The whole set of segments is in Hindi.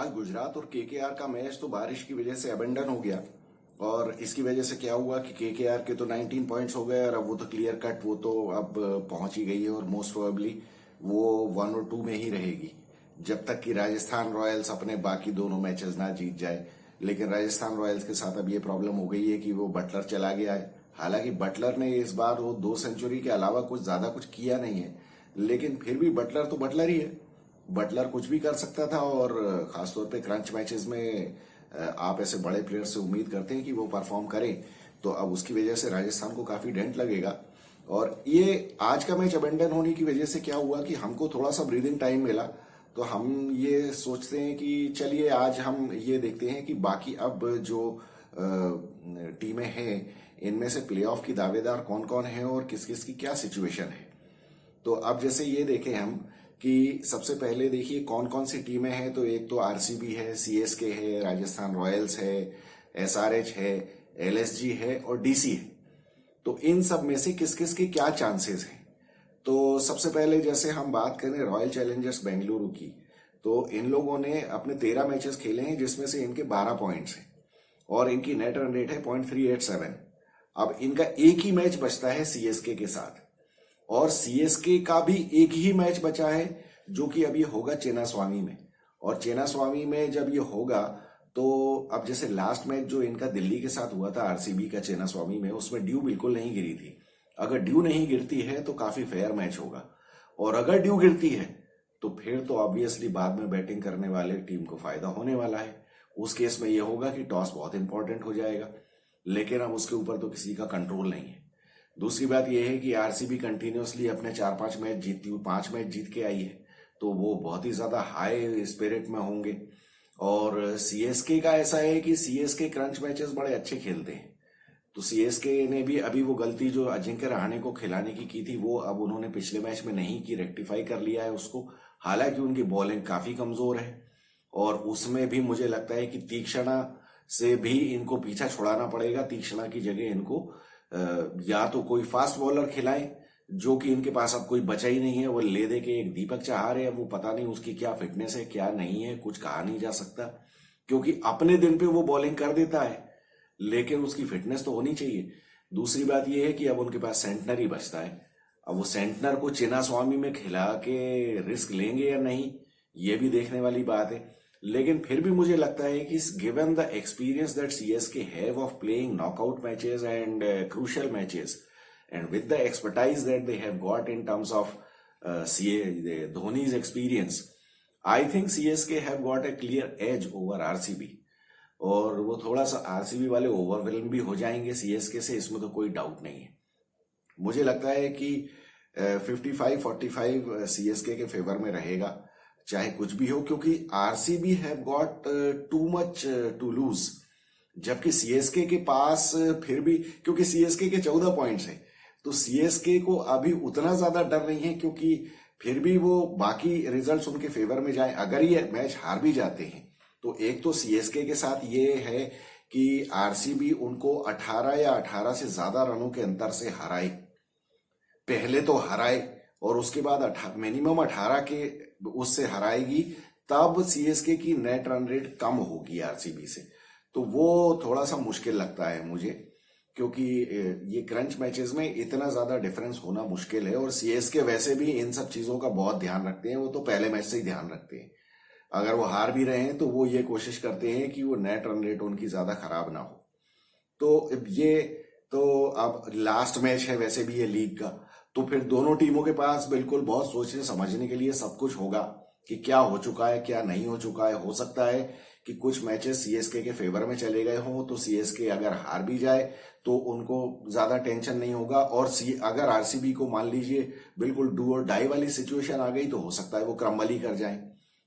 आज गुजरात और केकेआर का मैच तो बारिश की वजह से अबेंडन हो गया। और इसकी वजह से क्या हुआ कि केकेआर के तो 19 पॉइंट्स हो गए और अब वो तो क्लियर कट वो तो अब पहुंच ही गई है और मोस्ट प्रोबेबली वो 1 और 2 में ही रहेगी जब तक कि राजस्थान रॉयल्स अपने बाकी दोनों मैचेस ना जीत जाए। लेकिन राजस्थान रॉयल्स के साथ अब ये प्रॉब्लम हो गई है कि वो बटलर चला गया है। हालांकि बटलर ने इस बार वो 2 सेंचुरी के अलावा कुछ ज्यादा कुछ किया नहीं है, लेकिन फिर भी बटलर तो बटलर ही है। बटलर कुछ भी कर सकता था और खासतौर पे क्रंच मैचेस में आप ऐसे बड़े प्लेयर से उम्मीद करते हैं कि वो परफॉर्म करें, तो अब उसकी वजह से राजस्थान को काफी डेंट लगेगा। और ये आज का मैच अबेंडन होने की वजह से क्या हुआ कि हमको थोड़ा सा ब्रीदिंग टाइम मिला, तो हम ये सोचते हैं कि चलिए आज हम ये देखते हैं कि बाकी अब जो टीमें हैं इनमें से प्लेऑफ की दावेदार कौन कौन है और किस किस की क्या सिचुएशन है। तो अब जैसे ये देखें हम कि सबसे पहले देखिए कौन कौन सी टीमें हैं। तो एक तो आरसीबी है, सीएसके है, राजस्थान रॉयल्स है, एसआरएच है, एलएसजी है और डीसी है। तो इन सब में से किस किस के क्या चांसेस हैं। तो सबसे पहले जैसे हम बात करें रॉयल चैलेंजर्स बेंगलुरु की, तो इन लोगों ने अपने 13 मैचेस खेले हैं जिसमें से इनके 12 पॉइंट्स हैं और इनकी नेट रन रेट है 0.387। अब इनका एक ही मैच बचता है सीएसके के साथ और सीएसके का भी एक ही मैच बचा है जो कि अब ये होगा चेन्नास्वामी में। और चेन्नास्वामी में जब ये होगा तो अब जैसे लास्ट मैच जो इनका दिल्ली के साथ हुआ था आरसीबी का चेन्नास्वामी में, उसमें ड्यू बिल्कुल नहीं गिरी थी। अगर ड्यू नहीं गिरती है तो काफी फेयर मैच होगा, और अगर ड्यू गिरती है तो फिर तो ऑब्वियसली बाद में बैटिंग करने वाले टीम को फायदा होने वाला है। उस केस में यह होगा कि टॉस बहुत इंपॉर्टेंट हो जाएगा, लेकिन अब उसके ऊपर तो किसी का कंट्रोल नहीं है। दूसरी बात यह है कि आरसीबी कंटिन्यूअसली अपने 4-5 मैच जीतती हुई 5 मैच जीत के आई है, तो वो बहुत ही ज्यादा हाई स्पिरिट में होंगे। और सीएसके का ऐसा है कि सीएसके क्रंच मैचेस बड़े अच्छे खेलते हैं, तो सीएसके ने भी अभी वो गलती जो अजिंक्य रहाणे को खिलाने की थी वो अब उन्होंने पिछले मैच में नहीं की, रेक्टिफाई कर लिया है उसको। हालांकि उनकी बॉलिंग काफी कमजोर है और उसमें भी मुझे लगता है कि तीक्ष्णा से भी इनको पीछा छुड़ाना पड़ेगा। तीक्ष्णा की जगह इनको या तो कोई फास्ट बॉलर खिलाएं, जो कि इनके पास अब कोई बचा ही नहीं है। वो ले दे के एक दीपक चाहर है, वो पता नहीं उसकी क्या फिटनेस है क्या नहीं है, कुछ कहा नहीं जा सकता, क्योंकि अपने दिन पे वो बॉलिंग कर देता है लेकिन उसकी फिटनेस तो होनी चाहिए। दूसरी बात यह है कि अब उनके पास सेंटनर ही बचता है। अब वो सेंटनर को चिन्नास्वामी में खिला के रिस्क लेंगे या नहीं, ये भी देखने वाली बात है। लेकिन फिर भी मुझे लगता है कि given the experience that CSK have of playing knockout matches and crucial matches and with the expertise that they have got in terms of Dhoni's experience, I think CSK have got a clear edge over RCB. और वो थोड़ा सा आरसीबी वाले ओवरवेल्म भी हो जाएंगे सीएसके से, इसमें तो कोई डाउट नहीं है। मुझे लगता है कि 55-45 सीएसके के फेवर में रहेगा चाहे कुछ भी हो, क्योंकि RCB have got too much to lose, जबकि सीएसके के पास फिर भी, क्योंकि सीएसके के 14 पॉइंट्स हैं, तो सीएसके को अभी उतना ज्यादा डर नहीं है, क्योंकि फिर भी वो बाकी रिजल्ट्स उनके फेवर में जाए। अगर ये मैच हार भी जाते हैं तो एक तो सीएसके के साथ ये है कि आरसीबी उनको 18 या 18 से ज्यादा रनों के अंतर से हराए, पहले तो हराए और उसके बाद मिनिमम 18 के उससे हराएगी, तब सीएसके की नेट रन रेट कम होगी आरसीबी से। तो वो थोड़ा सा मुश्किल लगता है मुझे, क्योंकि ये क्रंच मैचेस में इतना ज्यादा डिफरेंस होना मुश्किल है। और सीएसके वैसे भी इन सब चीजों का बहुत ध्यान रखते हैं, वो तो पहले मैच से ही ध्यान रखते हैं। अगर वो हार भी रहे हैं तो वो ये कोशिश करते हैं कि वो नेट रन रेट उनकी ज्यादा खराब ना हो। तो ये तो अब लास्ट मैच है वैसे भी ये लीग का, तो फिर दोनों टीमों के पास बिल्कुल बहुत सोचने समझने के लिए सब कुछ होगा कि क्या हो चुका है क्या नहीं हो चुका है। हो सकता है कि कुछ मैचेस सीएसके के फेवर में चले गए हों, तो सीएसके अगर हार भी जाए तो उनको ज्यादा टेंशन नहीं होगा। और अगर आरसीबी को मान लीजिए बिल्कुल डू और डाई वाली सिचुएशन आ गई तो हो सकता है वो क्रम्बल ही कर जाए।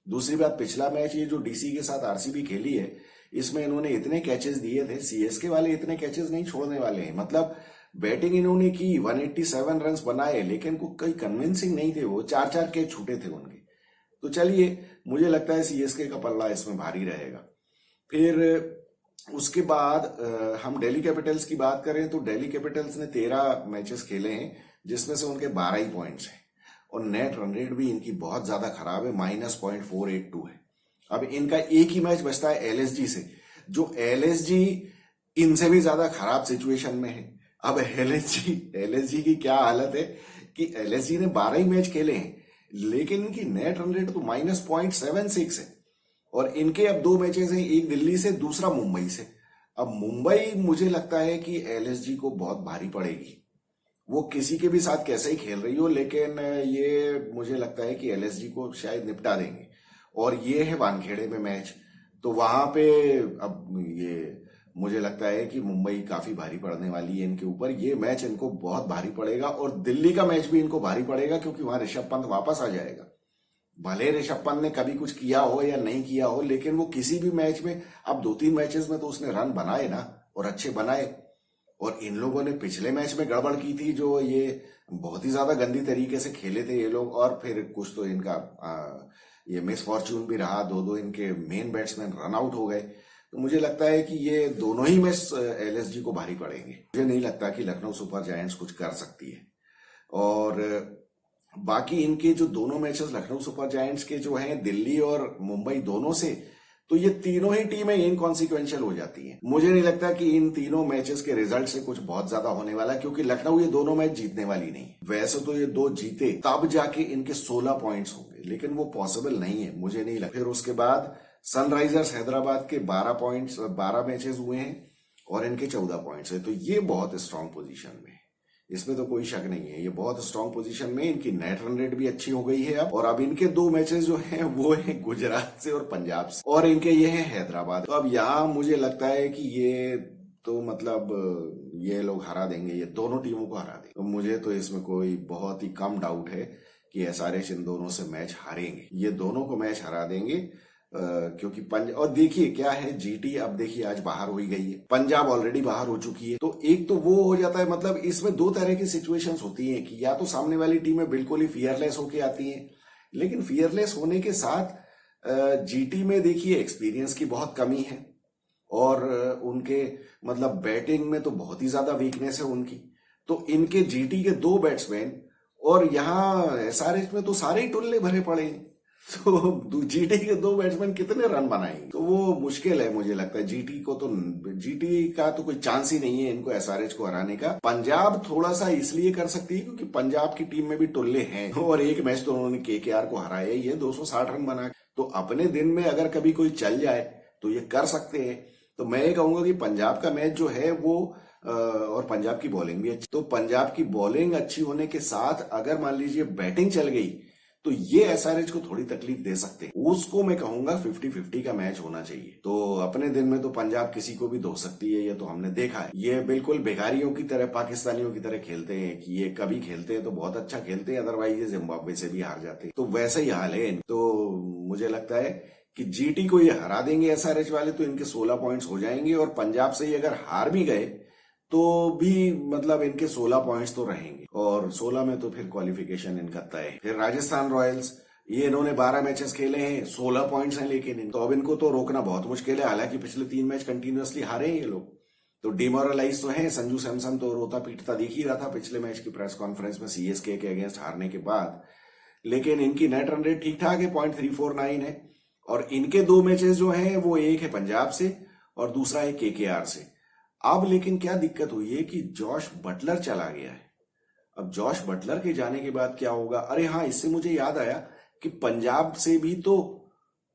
दूसरी बात, पिछला मैच ये जो डीसी के साथ आरसीबी खेली है, इसमें इन्होंने इतने कैचेस दिए थे, सीएसके वाले इतने कैचेस नहीं छोड़ने वाले हैं। मतलब बैटिंग इन्होंने की, 187 रन्स बनाए, लेकिन कोई कन्विंसिंग नहीं थे, वो 4-4 कैच छूटे थे उनके। तो चलिए, मुझे लगता है सीएसके का पल्ला इसमें भारी रहेगा। फिर उसके बाद हम दिल्ली कैपिटल्स की बात करें तो दिल्ली कैपिटल्स ने 13 मैचेस खेले हैं जिसमें से उनके 12 ही पॉइंट्स हैं और नेट रन रेट भी इनकी बहुत ज्यादा खराब है, -0.482 है। अब इनका एक ही मैच बचता है एलएसजी से, जो एलएसजी इनसे भी ज्यादा खराब सिचुएशन में है। अब एलएसजी की क्या हालत है कि एलएसजी ने 12 ही मैच खेले हैं, लेकिन इनकी नेट रन रेट तो -0.76 है। और इनके अब 2 मैचेस हैं, एक दिल्ली से, दूसरा मुंबई से। अब मुंबई मुझे लगता है कि एलएसजी को बहुत भारी पड़ेगी, वो किसी के भी साथ कैसे ही खेल रही हो, लेकिन ये मुझे लगता है कि एलएसजी को शायद निपटा देंगे। और ये है वानखेड़े में मैच, तो वहां पे अब ये मुझे लगता है कि मुंबई काफी भारी पड़ने वाली है इनके ऊपर। ये मैच इनको बहुत भारी पड़ेगा, और दिल्ली का मैच भी इनको भारी पड़ेगा, क्योंकि वहां ऋषभ पंत वापस आ जाएगा। भले ऋषभ पंत ने कभी कुछ किया हो या नहीं किया हो, लेकिन वो किसी भी मैच में, अब 2-3 मैचेस में तो उसने रन बनाए ना, और अच्छे बनाए। और इन लोगों ने पिछले मैच में गड़बड़ की थी, जो ये बहुत ही ज्यादा गंदी तरीके से खेले थे ये लोग, और फिर कुछ तो इनका ये मिस फॉर्च्यून भी रहा, 2-2 इनके मेन बैट्समैन रन आउट हो गए। तो मुझे लगता है कि ये दोनों ही मैच एलएसजी को भारी पड़ेंगे। मुझे नहीं लगता कि लखनऊ सुपर जायंट्स कुछ कर सकती है। और बाकी इनके जो दोनों मैचेस लखनऊ सुपर जायंट्स के जो हैं, दिल्ली और मुंबई दोनों से, तो ये तीनों ही टीमें इनकॉन्सिक्वेंशियल हो जाती हैं। मुझे नहीं लगता कि इन तीनों मैचेस के रिजल्ट से कुछ बहुत ज्यादा होने वाला है, क्योंकि लखनऊ ये दोनों मैच जीतने वाली नहीं। वैसे तो ये 2 जीते तब जाके इनके 16 पॉइंट्स होंगे, लेकिन वो पॉसिबल नहीं है, मुझे नहीं लगता। फिर उसके बाद सनराइजर्स हैदराबाद के 12 मैचेस हुए हैं और इनके 14 पॉइंट्स है, तो ये बहुत स्ट्रांग पोजीशन में है, इसमें तो कोई शक नहीं है। ये बहुत स्ट्रांग पोजीशन में, इनकी नेट रन रेट भी अच्छी हो गई है अब। और अब इनके 2 मैचेस जो हैं वो है गुजरात से और पंजाब से, और इनके ये है हैदराबाद। तो अब यहाँ मुझे लगता है कि ये तो मतलब ये लोग हरा देंगे, ये दोनों टीमों को हरा देंगे। तो मुझे तो इसमें कोई बहुत ही कम डाउट है कि एसआरएच इन दोनों से मैच हारेंगे, ये दोनों को मैच हरा देंगे। क्योंकि और देखिए क्या है, जीटी अब देखिए आज बाहर हो ही गई है, पंजाब ऑलरेडी बाहर हो चुकी है। तो एक तो वो हो जाता है, मतलब इसमें 2 तरह की सिचुएशंस होती हैं कि या तो सामने वाली टीमें बिल्कुल ही फियरलेस होके आती हैं, लेकिन फियरलेस होने के साथ जीटी में देखिए एक्सपीरियंस की बहुत कमी है, और उनके मतलब बैटिंग में तो बहुत ही ज्यादा वीकनेस है उनकी। तो इनके जीटी के 2 बैट्समैन, और यहाँ एसआरएच में तो सारे ही टुल्ले भरे पड़े हैं, तो जीटी के 2 बैट्समैन कितने रन बनाएंगे, तो वो मुश्किल है। मुझे लगता है जीटी का तो कोई चांस ही नहीं है इनको एसआरएच को हराने का। पंजाब थोड़ा सा इसलिए कर सकती है क्योंकि पंजाब की टीम में भी टुल्ले हैं, और एक मैच तो उन्होंने केकेआर को हराया ही है 260 रन बना। तो अपने दिन में अगर कभी कोई चल जाए तो ये कर सकते हैं। तो मैं ये कहूंगा कि पंजाब का मैच जो है वो और पंजाब की बॉलिंग भी अच्छी, तो पंजाब की बॉलिंग अच्छी होने के साथ अगर मान लीजिए बैटिंग चल गई तो ये एसआरएच को थोड़ी तकलीफ दे सकते हैं। उसको मैं कहूंगा 50-50 का मैच होना चाहिए। तो अपने दिन में तो पंजाब किसी को भी धो सकती है, ये तो हमने देखा है। ये बिल्कुल भिखारियों की तरह, पाकिस्तानियों की तरह खेलते हैं कि ये कभी खेलते हैं तो बहुत अच्छा खेलते हैं, अदरवाइज ये जिम्बाब्वे से भी हार जाते हैं। तो वैसे ही हाल है। तो मुझे लगता है कि जीटी को ये हरा देंगे एसआरएच वाले, तो इनके 16 पॉइंट्स हो जाएंगे, और पंजाब से ये अगर हार भी गए तो भी मतलब इनके 16 पॉइंट्स तो रहेंगे, और 16 में तो फिर क्वालिफिकेशन इनका तय है। फिर राजस्थान रॉयल्स, ये इन्होंने 12 मैचेस खेले हैं, 16 पॉइंट्स हैं, लेकिन तो अब इनको तो रोकना बहुत मुश्किल है। हालांकि पिछले 3 मैच कंटिन्यूअसली हारे हैं ये लोग, तो डिमोरलाइज तो है। संजू सैमसन तो रोता पीटता दिख ही रहा था पिछले मैच की प्रेस कॉन्फ्रेंस में सीएसके के अगेंस्ट हारने के बाद, लेकिन इनकी नेट रन रेट ठीक ठाक है, 0.349 है। और इनके 2 मैचेस जो हैं वो एक है पंजाब से और दूसरा है केकेआर से। अब लेकिन क्या दिक्कत हुई है कि जॉश बटलर चला गया है। अब जॉश बटलर के जाने के बाद क्या होगा? अरे हाँ, इससे मुझे याद आया कि पंजाब से भी तो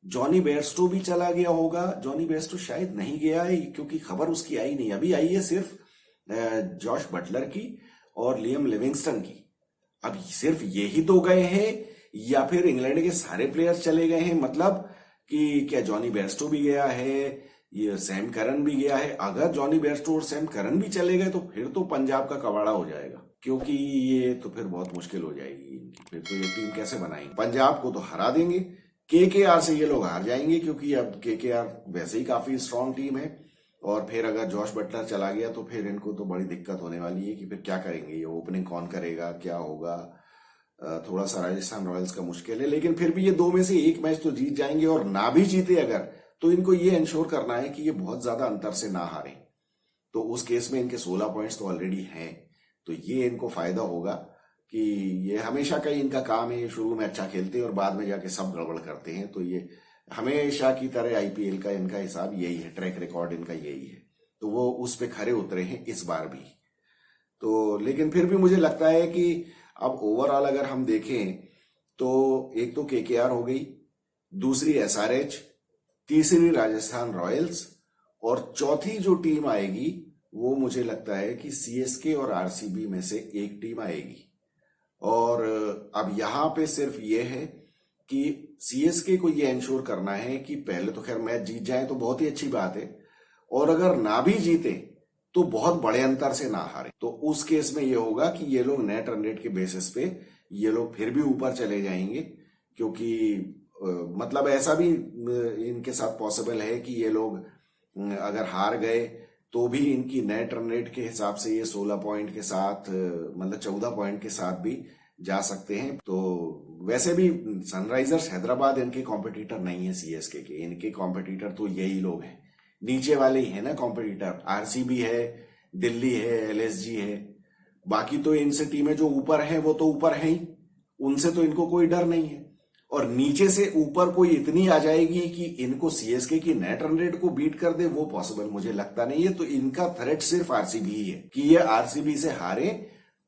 जॉनी बेयरस्टो भी चला गया होगा। जॉनी बेयरस्टो शायद नहीं गया है, क्योंकि खबर उसकी आई नहीं, अभी आई है सिर्फ जॉश बटलर की और लियम लिविंगस्टन की। अब सिर्फ यही तो गए हैं, या फिर इंग्लैंड के सारे प्लेयर्स चले गए हैं? मतलब कि क्या जॉनी बेयरस्टो भी गया है, ये सैम करन भी गया है? अगर जॉनी बेयरस्टो और सैम करन भी चले गए तो फिर तो पंजाब का कबाड़ा हो जाएगा, क्योंकि ये तो फिर बहुत मुश्किल हो जाएगी इनकी। फिर तो ये टीम कैसे बनाएंगे? पंजाब को तो हरा देंगे, केकेआर से ये लोग हार जाएंगे, क्योंकि अब केकेआर वैसे ही काफी स्ट्रांग टीम है। और फिर अगर जॉश बटलर चला गया तो फिर इनको तो बड़ी दिक्कत होने वाली है कि फिर क्या करेंगे, ये ओपनिंग कौन करेगा, क्या होगा। थोड़ा सा राजस्थान रॉयल्स का मुश्किल है, लेकिन फिर भी ये 2 में से एक मैच तो जीत जाएंगे, और ना भी जीते अगर, तो इनको ये इंश्योर करना है कि ये बहुत ज्यादा अंतर से ना हारें। तो उस केस में इनके 16 पॉइंट्स तो ऑलरेडी हैं, तो ये इनको फायदा होगा कि ये हमेशा का ही इनका काम है, ये शुरू में अच्छा खेलते हैं और बाद में जाके सब गड़बड़ करते हैं। तो ये हमेशा की तरह आईपीएल का इनका हिसाब यही है, ट्रैक रिकॉर्ड इनका यही है, तो वो उस पे खरे उतरे हैं इस बार भी। तो लेकिन फिर भी मुझे लगता है कि अब ओवरऑल अगर हम देखें तो एक तो केकेआर हो गई, दूसरी एसआरएच, तीसरी राजस्थान रॉयल्स, और चौथी जो टीम आएगी वो मुझे लगता है कि सीएसके और आरसीबी में से एक टीम आएगी। और अब यहां पे सिर्फ ये है कि सीएसके को ये इंश्योर करना है कि पहले तो खैर मैच जीत जाए तो बहुत ही अच्छी बात है, और अगर ना भी जीते तो बहुत बड़े अंतर से ना हारे। तो उस केस में ये होगा कि ये लोग नेट रन रेट के बेसिस पे ये लोग फिर भी ऊपर चले जाएंगे, क्योंकि मतलब ऐसा भी इनके साथ पॉसिबल है कि ये लोग अगर हार गए तो भी इनकी नेट रन रेट के हिसाब से ये 16 पॉइंट के साथ मतलब 14 पॉइंट के साथ भी जा सकते हैं। तो वैसे भी सनराइजर्स हैदराबाद इनके कॉम्पिटिटर नहीं है सीएसके के, इनके कॉम्पिटिटर तो यही लोग हैं, नीचे वाले ही है ना कॉम्पिटिटर। आरसीबी है, दिल्ली है, एलएसजी है, बाकी तो इनसे टीमें जो ऊपर हैं वो तो ऊपर है ही, उनसे तो इनको कोई डर नहीं है। और नीचे से ऊपर कोई इतनी आ जाएगी कि इनको सीएसके की नेट रन रेट को बीट कर दे, वो पॉसिबल मुझे लगता नहीं है। तो इनका थ्रेट सिर्फ आरसीबी ही है कि ये आरसीबी से हारे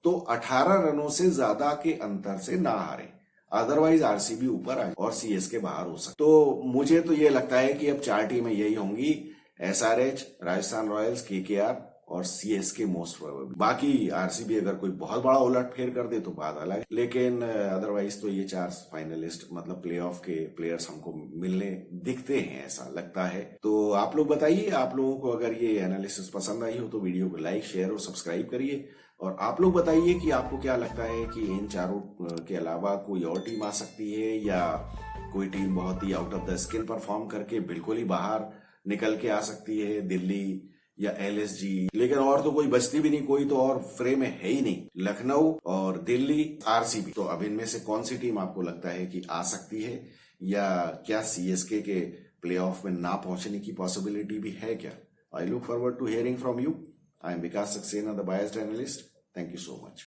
तो 18 रनों से ज्यादा के अंतर से ना हारे, अदरवाइज आरसीबी ऊपर आए और सीएसके बाहर हो सकते। तो मुझे तो ये लगता है कि अब 4 टीमें यही होंगी, एसआरएच, राजस्थान रॉयल्स, केकेआर और सीएसके मोस्ट प्रोबेबली। बाकी आरसीबी अगर कोई बहुत बड़ा उलट फेर कर दे तो बात अलग है, लेकिन अदरवाइज तो ये 4 फाइनलिस्ट मतलब प्लेऑफ के प्लेयर्स हमको मिलने दिखते हैं, ऐसा लगता है। तो आप लोग बताइए, आप लोगों को अगर ये एनालिसिस पसंद आई हो तो वीडियो को लाइक, शेयर और सब्सक्राइब करिए। और आप लोग बताइए कि आपको क्या लगता है कि इन चारों के अलावा कोई और टीम आ सकती है, या कोई टीम बहुत ही out of the skin perform करके बिल्कुल ही बाहर निकल के आ सकती है, दिल्ली या एलएसजी। लेकिन और तो कोई बचती भी नहीं, कोई तो और फ्रेम में है ही नहीं, लखनऊ और दिल्ली, आरसीबी। तो अब इनमें से कौन सी टीम आपको लगता है कि आ सकती है, या क्या सीएसके के प्लेऑफ में ना पहुंचने की पॉसिबिलिटी भी है क्या? I look forward to hearing from you. I am Vikas Saxena, the biased analyst. Thank you so much.